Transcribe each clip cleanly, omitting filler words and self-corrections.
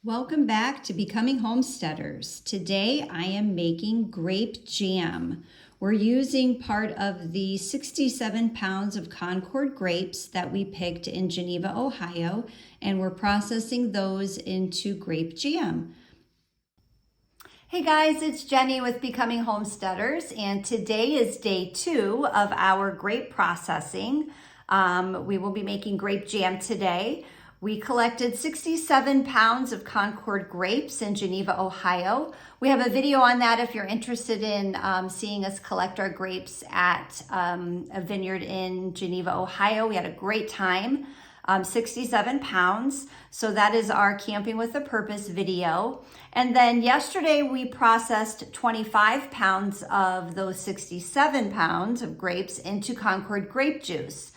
Welcome back to Becoming Homesteaders. Today I am making grape jam. We're using part of the 67 pounds of Concord grapes that we picked in Geneva, Ohio, and we're processing those into grape jam. Hey guys, it's Jenny with Becoming Homesteaders, and today is day 2 of our grape processing. We will be making grape jam today. We collected 67 pounds of Concord grapes in Geneva, Ohio. We have a video on that if you're interested in seeing us collect our grapes at a vineyard in Geneva, Ohio. We had a great time, 67 pounds. So that is our Camping with a Purpose video. And then yesterday we processed 25 pounds of those 67 pounds of grapes into Concord grape juice.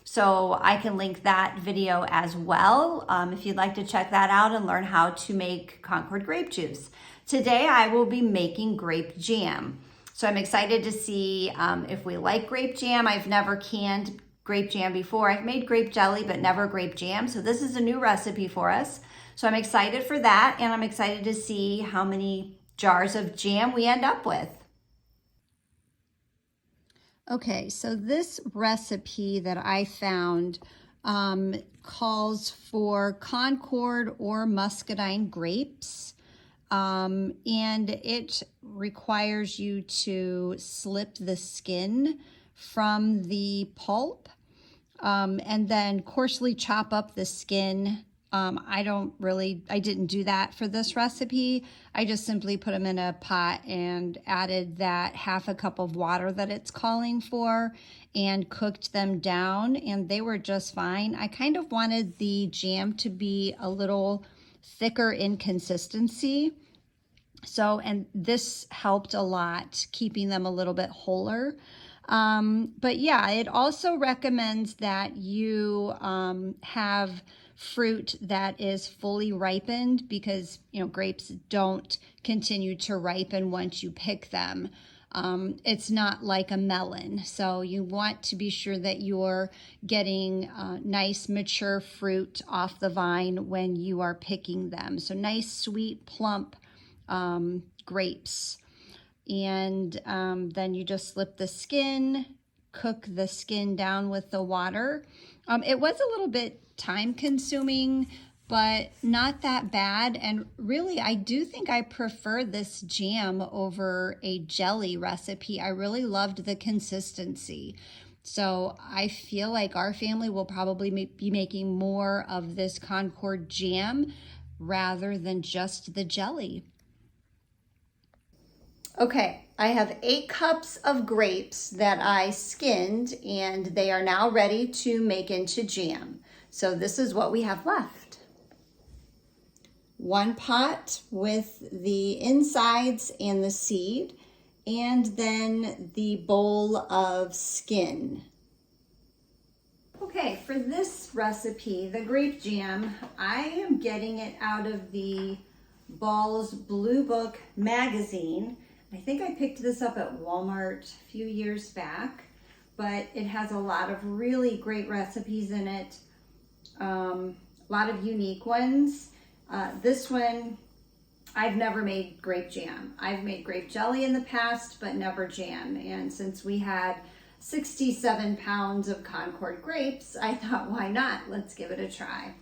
So I can link that video as well if you'd like to check that out and learn how to make Concord grape juice. Today I will be making grape jam. So I'm excited to see if we like grape jam. I've never canned grape jam before. I've made grape jelly, but never grape jam. So this is a new recipe for us. So I'm excited for that, and I'm excited to see how many jars of jam we end up with. Okay, so this recipe that I found calls for Concord or muscadine grapes, and it requires you to slip the skin from the pulp and then coarsely chop up the skin. I didn't do that for this recipe. I just simply put them in a pot and added that half a cup of water that it's calling for and cooked them down, and they were just fine. I kind of wanted the jam to be a little thicker in consistency. And this helped a lot, keeping them a little bit wholer. But yeah, it also recommends that you have fruit that is fully ripened because, grapes don't continue to ripen once you pick them. It's not like a melon. So you want to be sure that you're getting nice mature fruit off the vine when you are picking them. So nice, sweet, plump grapes. And then you just slip the skin, cook the skin down with the water. It was a little bit time consuming, but not that bad. And really, I do think I prefer this jam over a jelly recipe. I really loved the consistency. So I feel like our family will probably be making more of this Concord jam rather than just the jelly. Okay, I have 8 cups of grapes that I skinned, and they are now ready to make into jam. So this is what we have left. 1 pot with the insides and the seed, and then the bowl of skin. Okay, for this recipe, the grape jam, I am getting it out of the Ball's Blue Book magazine. I think I picked this up at Walmart a few years back, but it has a lot of really great recipes in it, a lot of unique ones. This one, I've never made grape jam. I've made grape jelly in the past, but never jam. And since we had 67 pounds of Concord grapes, I thought, why not? Let's give it a try.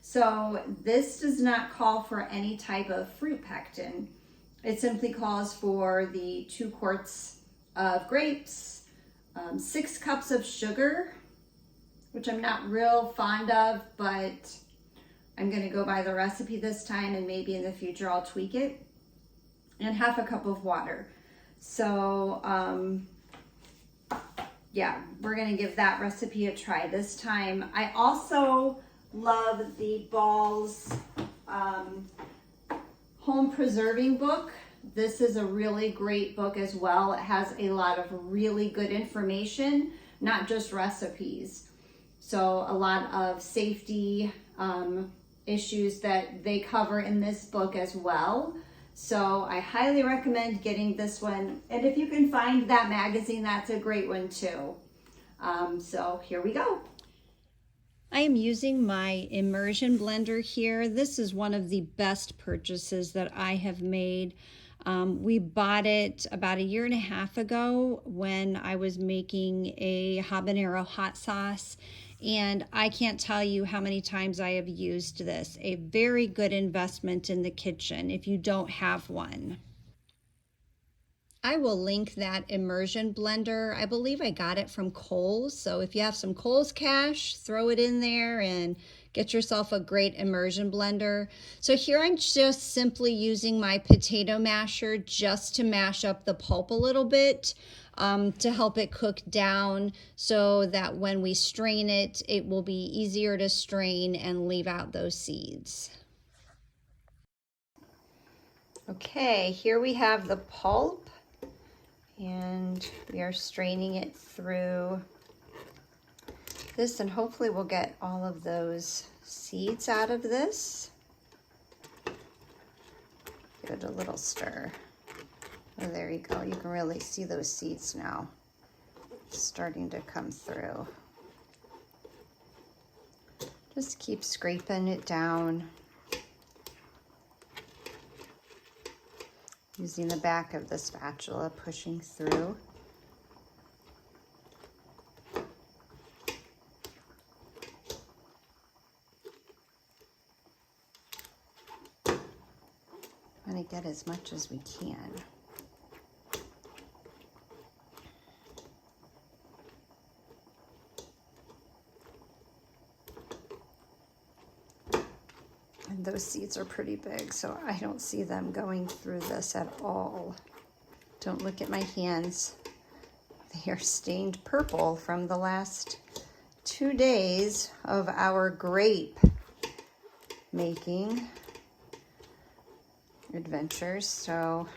So this does not call for any type of fruit pectin. It simply calls for the 2 quarts of grapes, 6 cups of sugar, which I'm not real fond of, but I'm going to go by the recipe this time, and maybe in the future I'll tweak it, and half a cup of water. So yeah, we're going to give that recipe a try this time. I also love the Ball's home preserving book. This is a really great book as well. It has a lot of really good information, not just recipes. So a lot of safety issues that they cover in this book as well. So I highly recommend getting this one. And if you can find that magazine, that's a great one too. So here we go. I am using my Emersion blender here. This is one of the best purchases that I have made. We bought it about 1.5 years ago when I was making a habanero hot sauce, and I can't tell you how many times I have used this. A very good investment in the kitchen if you don't have one. I will link that Emersion blender. I believe I got it from Kohl's. So if you have some Kohl's cash, throw it in there and get yourself a great Emersion blender. So here I'm just simply using my potato masher just to mash up the pulp a little bit to help it cook down so that when we strain it, it will be easier to strain and leave out those seeds. Okay, here we have the pulp. And we are straining it through this, and hopefully we'll get all of those seeds out of this. Give it a little stir. Oh, there you go. You can really see those seeds now starting to come through. Just keep scraping it down. Using the back of the spatula, pushing through. Want to get as much as we can. And those seeds are pretty big, so I don't see them going through this at all. Don't look at my hands. They are stained purple from the last 2 days of our grape making adventures. So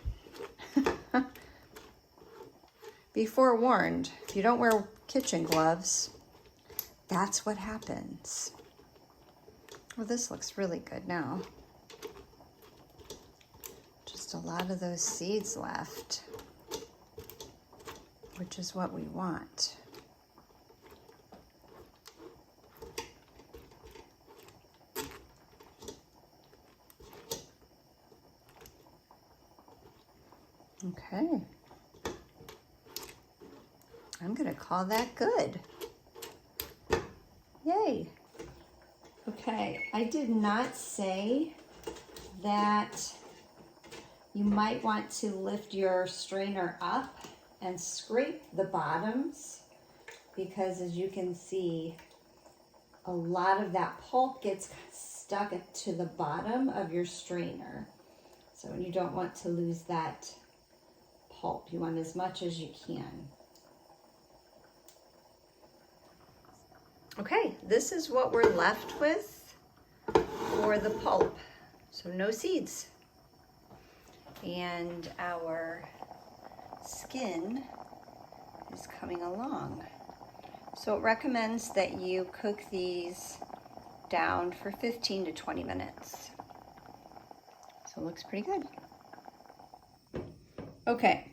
be forewarned, if you don't wear kitchen gloves, that's what happens. Well, this looks really good now. Just a lot of those seeds left, which is what we want. Okay. I'm gonna call that good. Yay. Okay, I did not say that you might want to lift your strainer up and scrape the bottoms, because as you can see, a lot of that pulp gets stuck to the bottom of your strainer. So you don't want to lose that pulp. You want as much as you can. Okay, this is what we're left with for the pulp. So no seeds. And our skin is coming along. So it recommends that you cook these down for 15 to 20 minutes. So it looks pretty good. Okay,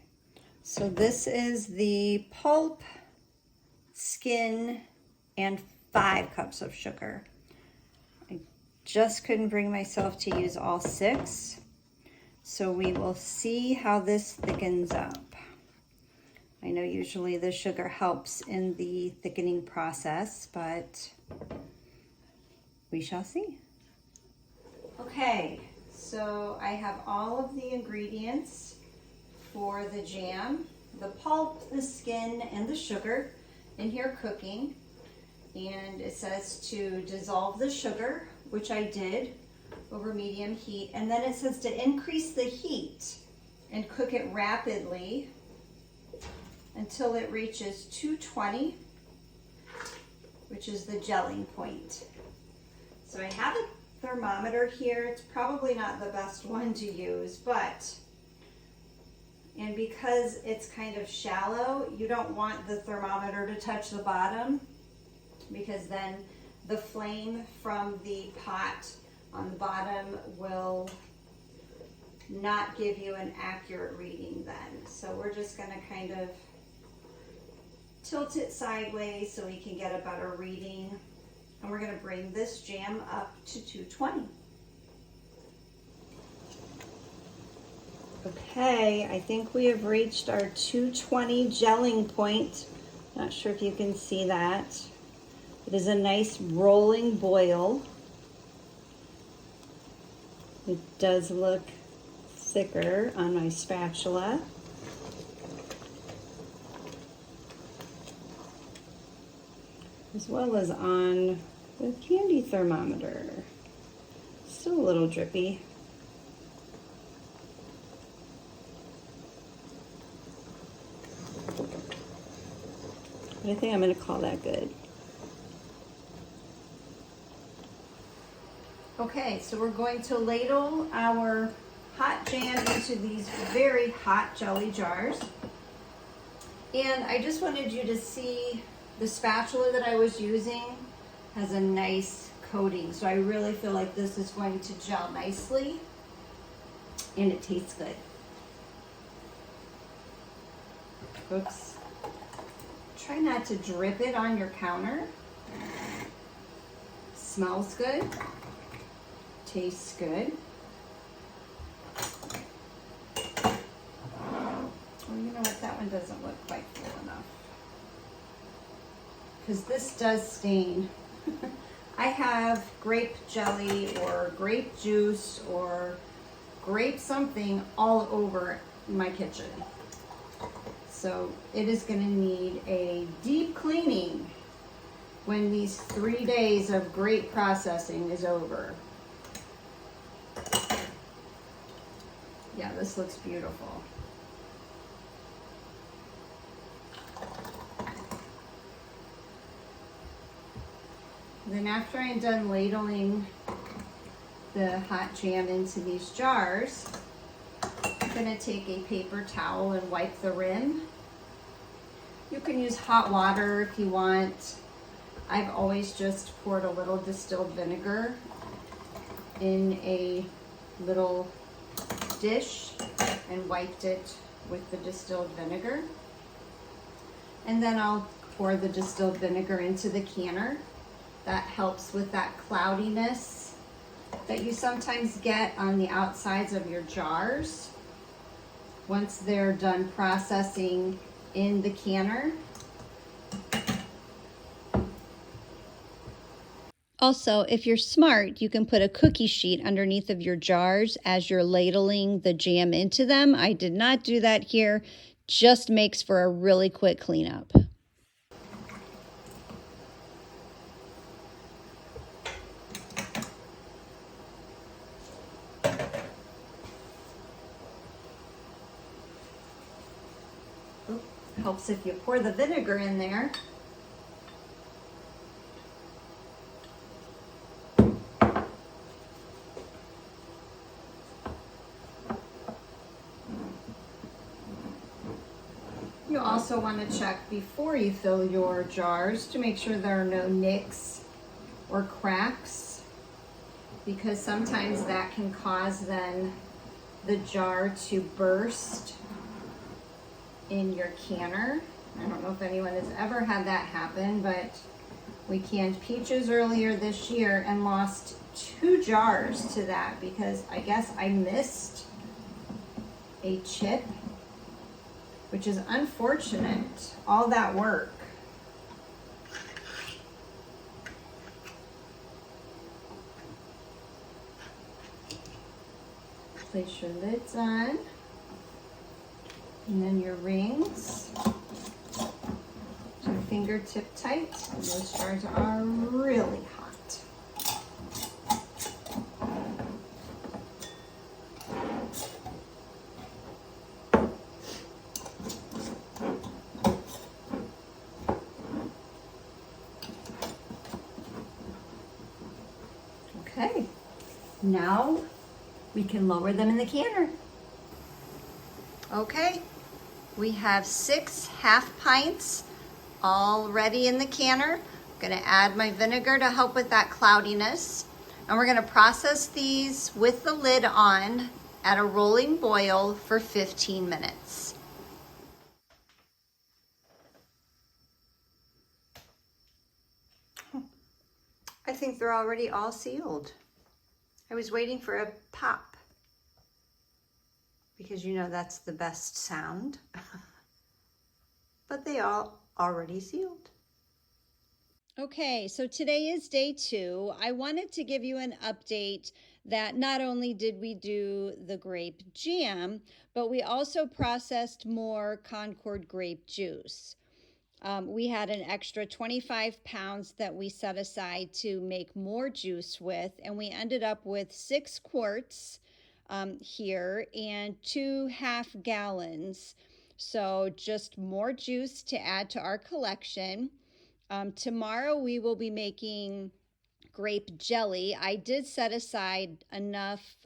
so this is the pulp, skin, and 5 cups of sugar. I just couldn't bring myself to use all 6. So we will see how this thickens up. I know usually the sugar helps in the thickening process, but we shall see. Okay, so I have all of the ingredients for the jam, the pulp, the skin, and the sugar in here cooking. And it says to dissolve the sugar, which I did over medium heat. And then it says to increase the heat and cook it rapidly until it reaches 220, which is the gelling point. So I have a thermometer here. It's probably not the best one to use, and because it's kind of shallow, you don't want the thermometer to touch the bottom, because then the flame from the pot on the bottom will not give you an accurate reading then. So we're just gonna kind of tilt it sideways so we can get a better reading And we're going to bring this jam up to 220. Okay, I think we have reached our 220 gelling point. Not sure if you can see that. It is a nice rolling boil. It does look thicker on my spatula. As well as on the candy thermometer. Still a little drippy. But I think I'm going to call that good. Okay, so we're going to ladle our hot jam into these very hot jelly jars. And I just wanted you to see the spatula that I was using has a nice coating. So I really feel like this is going to gel nicely and it tastes good. Oops. Try not to drip it on your counter. Smells good. Tastes good. Well, you know what? That one doesn't look quite full enough. Because this does stain. I have grape jelly or grape juice or grape something all over my kitchen. So it is going to need a deep cleaning when these 3 days of grape processing is over. Yeah, this looks beautiful. Then after I'm done ladling the hot jam into these jars, I'm going to take a paper towel and wipe the rim. You can use hot water if you want. I've always just poured a little distilled vinegar in a little dish and wiped it with the distilled vinegar. And then I'll pour the distilled vinegar into the canner. That helps with that cloudiness that you sometimes get on the outsides of your jars once they're done processing in the canner. Also, if you're smart, you can put a cookie sheet underneath of your jars as you're ladling the jam into them. I did not do that here. Just makes for a really quick cleanup. Helps if you pour the vinegar in there. You also want to check before you fill your jars to make sure there are no nicks or cracks, because sometimes that can cause then the jar to burst in your canner. I don't know if anyone has ever had that happen, but we canned peaches earlier this year and lost 2 jars to that because I guess I missed a chip, which is unfortunate. All that work. Place your lids on. And then your rings, your fingertip tight, and those jars are really hot. Okay, now we can lower them in the canner. Okay. We have 6 half pints all ready in the canner. I'm gonna add my vinegar to help with that cloudiness. And we're gonna process these with the lid on at a rolling boil for 15 minutes. I think they're already all sealed. I was waiting for a pop because you know that's the best sound. But they all already sealed. Okay, so today is day 2. I wanted to give you an update that not only did we do the grape jam, but we also processed more Concord grape juice. We had an extra 25 pounds that we set aside to make more juice with, and we ended up with 6 quarts here and 2 half gallons. So just more juice to add to our collection. Tomorrow we will be making grape jelly. I did set aside enough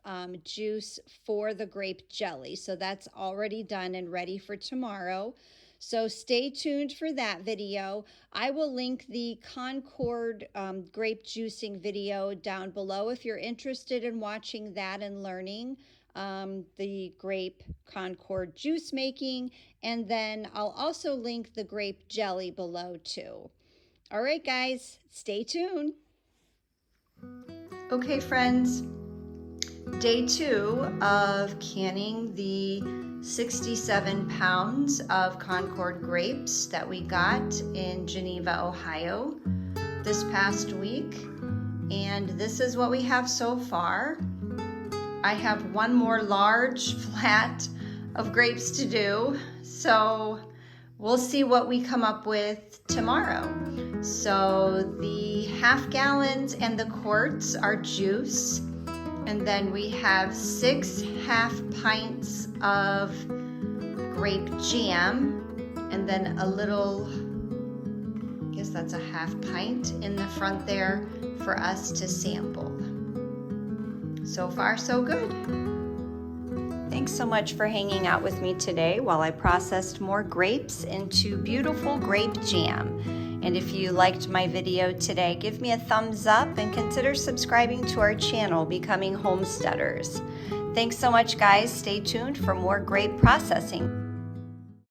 juice for the grape jelly, so that's already done and ready for tomorrow. So stay tuned for that video. I will link the Concord grape juicing video down below if you're interested in watching that and learning the grape Concord juice making. And then I'll also link the grape jelly below too. All right, guys, stay tuned. Okay, friends, day 2 of canning the 67 pounds of Concord grapes that we got in Geneva, Ohio this past week. And this is what we have so far. I have one more large flat of grapes to do, so we'll see what we come up with tomorrow. So the half gallons and the quarts are juice. And then we have 6 half pints of grape jam. And then a little, I guess that's a half pint in the front there for us to sample. So far, so good. Thanks so much for hanging out with me today while I processed more grapes into beautiful grape jam. And if you liked my video today, give me a thumbs up and consider subscribing to our channel, Becoming Homesteaders. Thanks so much, guys. Stay tuned for more grape processing.